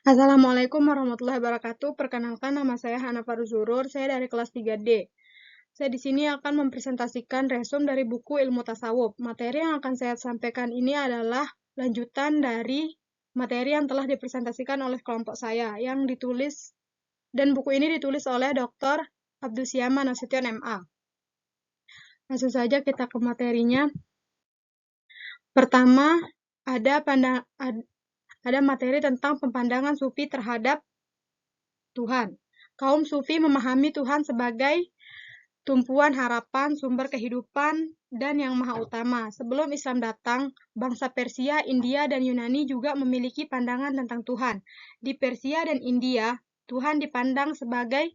Assalamualaikum warahmatullahi wabarakatuh. Perkenalkan, nama saya Hana Faruzurur. Saya dari kelas 3D. Saya di sini akan mempresentasikan resum dari buku Ilmu Tasawuf. Materi yang akan saya sampaikan ini adalah lanjutan dari materi yang telah dipresentasikan oleh kelompok saya, dan buku ini ditulis oleh Dr. Abdus Yaman Nasution MA. Langsung saja kita ke materinya. Pertama, ada materi tentang pemandangan sufi terhadap Tuhan. Kaum sufi memahami Tuhan sebagai tumpuan harapan, sumber kehidupan, dan yang maha utama. Sebelum Islam datang, bangsa Persia, India, dan Yunani juga memiliki pandangan tentang Tuhan. Di Persia dan India, Tuhan dipandang sebagai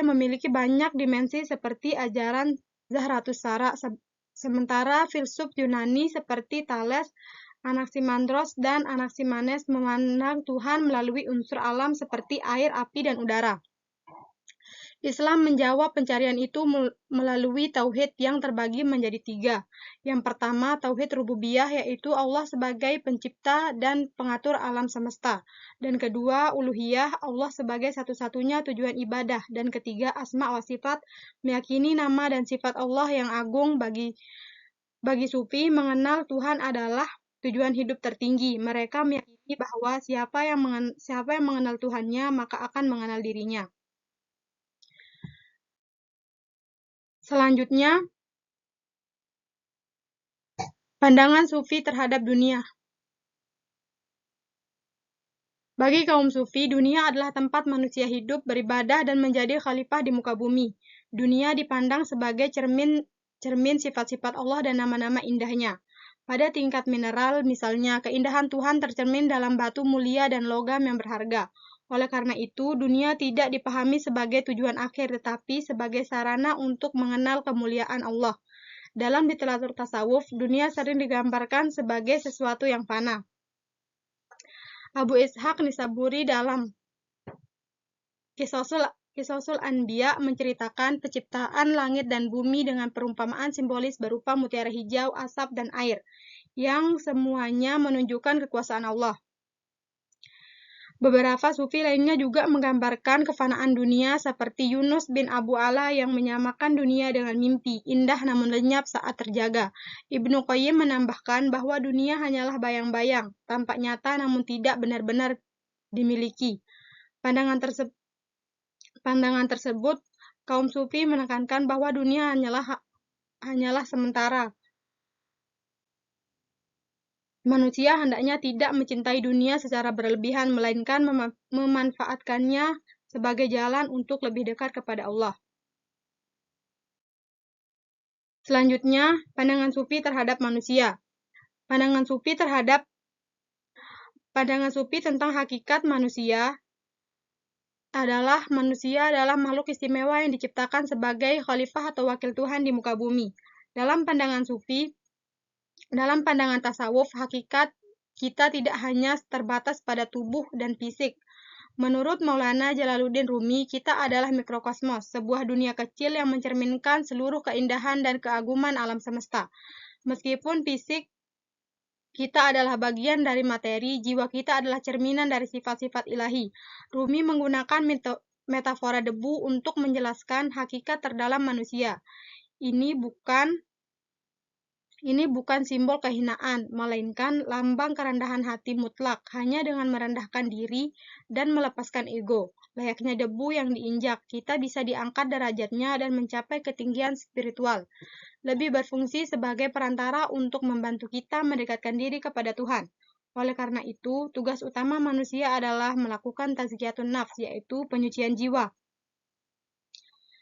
memiliki banyak dimensi seperti ajaran Zarathustra, sementara filsuf Yunani seperti Thales, Anaximandros, dan Anaximenes memandang Tuhan melalui unsur alam seperti air, api, dan udara. Islam menjawab pencarian itu melalui tauhid yang terbagi menjadi 3. Yang pertama, tauhid rububiyah, yaitu Allah sebagai pencipta dan pengatur alam semesta. Dan kedua, uluhiyah, Allah sebagai satu-satunya tujuan ibadah. Dan ketiga, asma wa sifat, meyakini nama dan sifat Allah yang agung. Bagi sufi, mengenal Tuhan adalah tujuan hidup tertinggi. Mereka meyakini bahwa siapa yang mengenal Tuhannya, maka akan mengenal dirinya. Selanjutnya, pandangan sufi terhadap dunia. Bagi kaum sufi, dunia adalah tempat manusia hidup, beribadah, dan menjadi khalifah di muka bumi. Dunia dipandang sebagai cermin sifat-sifat Allah dan nama-nama indahnya. Pada tingkat mineral, misalnya, keindahan Tuhan tercermin dalam batu mulia dan logam yang berharga. Oleh karena itu, dunia tidak dipahami sebagai tujuan akhir, tetapi sebagai sarana untuk mengenal kemuliaan Allah. Dalam literatur tasawuf, dunia sering digambarkan sebagai sesuatu yang fana. Abu Ishaq Nisaburi dalam Qisasul Anbiya menceritakan penciptaan langit dan bumi dengan perumpamaan simbolis berupa mutiara hijau, asap, dan air, yang semuanya menunjukkan kekuasaan Allah. Beberapa sufi lainnya juga menggambarkan kefanaan dunia, seperti Yunus bin Abu Ala yang menyamakan dunia dengan mimpi, indah namun lenyap saat terjaga. Ibnu Qayyim menambahkan bahwa dunia hanyalah bayang-bayang, tampak nyata namun tidak benar-benar dimiliki. Pandangan tersebut, kaum sufi menekankan bahwa dunia hanyalah sementara. Manusia hendaknya tidak mencintai dunia secara berlebihan, melainkan memanfaatkannya sebagai jalan untuk lebih dekat kepada Allah. Selanjutnya, pandangan sufi terhadap manusia. Pandangan sufi tentang hakikat manusia adalah makhluk istimewa yang diciptakan sebagai khalifah atau wakil Tuhan di muka bumi. Dalam pandangan tasawuf, hakikat kita tidak hanya terbatas pada tubuh dan fisik. Menurut Maulana Jalaluddin Rumi, kita adalah mikrokosmos, sebuah dunia kecil yang mencerminkan seluruh keindahan dan keagungan alam semesta. Meskipun fisik kita adalah bagian dari materi, jiwa kita adalah cerminan dari sifat-sifat ilahi. Rumi menggunakan metafora debu untuk menjelaskan hakikat terdalam manusia. Ini bukan simbol kehinaan, melainkan lambang kerendahan hati mutlak. Hanya dengan merendahkan diri dan melepaskan ego, layaknya debu yang diinjak, kita bisa diangkat derajatnya dan mencapai ketinggian spiritual. Lebih berfungsi sebagai perantara untuk membantu kita mendekatkan diri kepada Tuhan. Oleh karena itu, tugas utama manusia adalah melakukan tazkiyatun nafs, yaitu penyucian jiwa.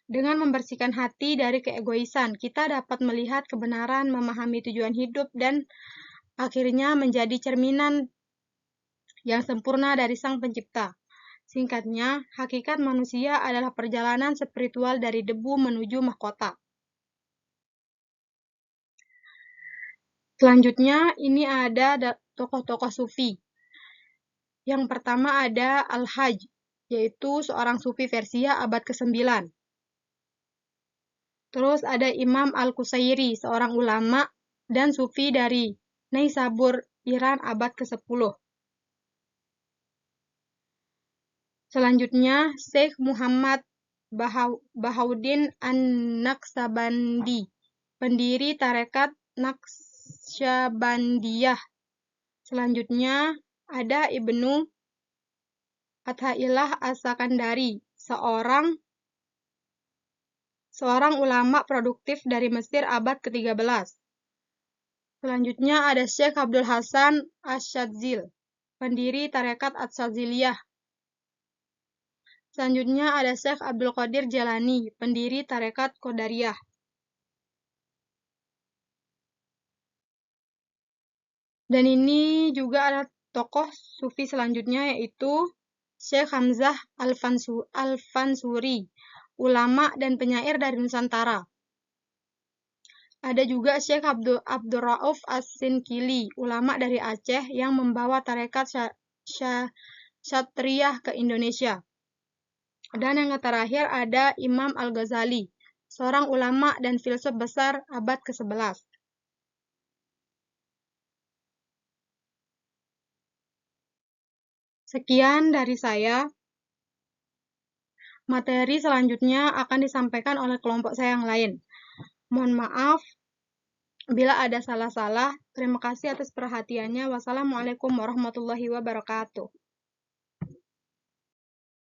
Dengan membersihkan hati dari keegoisan, kita dapat melihat kebenaran, memahami tujuan hidup, dan akhirnya menjadi cerminan yang sempurna dari Sang Pencipta. Singkatnya, hakikat manusia adalah perjalanan spiritual dari debu menuju mahkota. Selanjutnya, ini ada tokoh-tokoh sufi. Yang pertama ada Al-Hajj, yaitu seorang sufi Persia abad ke-9. Terus ada Imam Al-Qusairi, seorang ulama dan sufi dari Iran abad ke-10. Selanjutnya, Syekh Muhammad Bahauddin An-Naqsabandi, pendiri tarekat Naqsyabandiyah. Selanjutnya, ada Ibnu Athaillah As-Sakandari, seorang ulama produktif dari Mesir abad ke-13. Selanjutnya ada Syekh Abdul Hasan Asyadzil, pendiri tarekat Asyadziliyah. Selanjutnya ada Syekh Abdul Qadir Jalani, pendiri tarekat Qadariyah. Dan ini juga ada tokoh sufi selanjutnya, yaitu Syekh Hamzah Al-Fansuri, ulama dan penyair dari Nusantara. Ada juga Syekh Abdurrauf As-Sinkili, ulama dari Aceh yang membawa tarekat Syatriyah ke Indonesia. Dan yang terakhir ada Imam Al-Ghazali, seorang ulama dan filsuf besar abad ke-11. Sekian dari saya. Materi selanjutnya akan disampaikan oleh kelompok saya yang lain. Mohon maaf bila ada salah-salah. Terima kasih atas perhatiannya. Wassalamualaikum warahmatullahi wabarakatuh.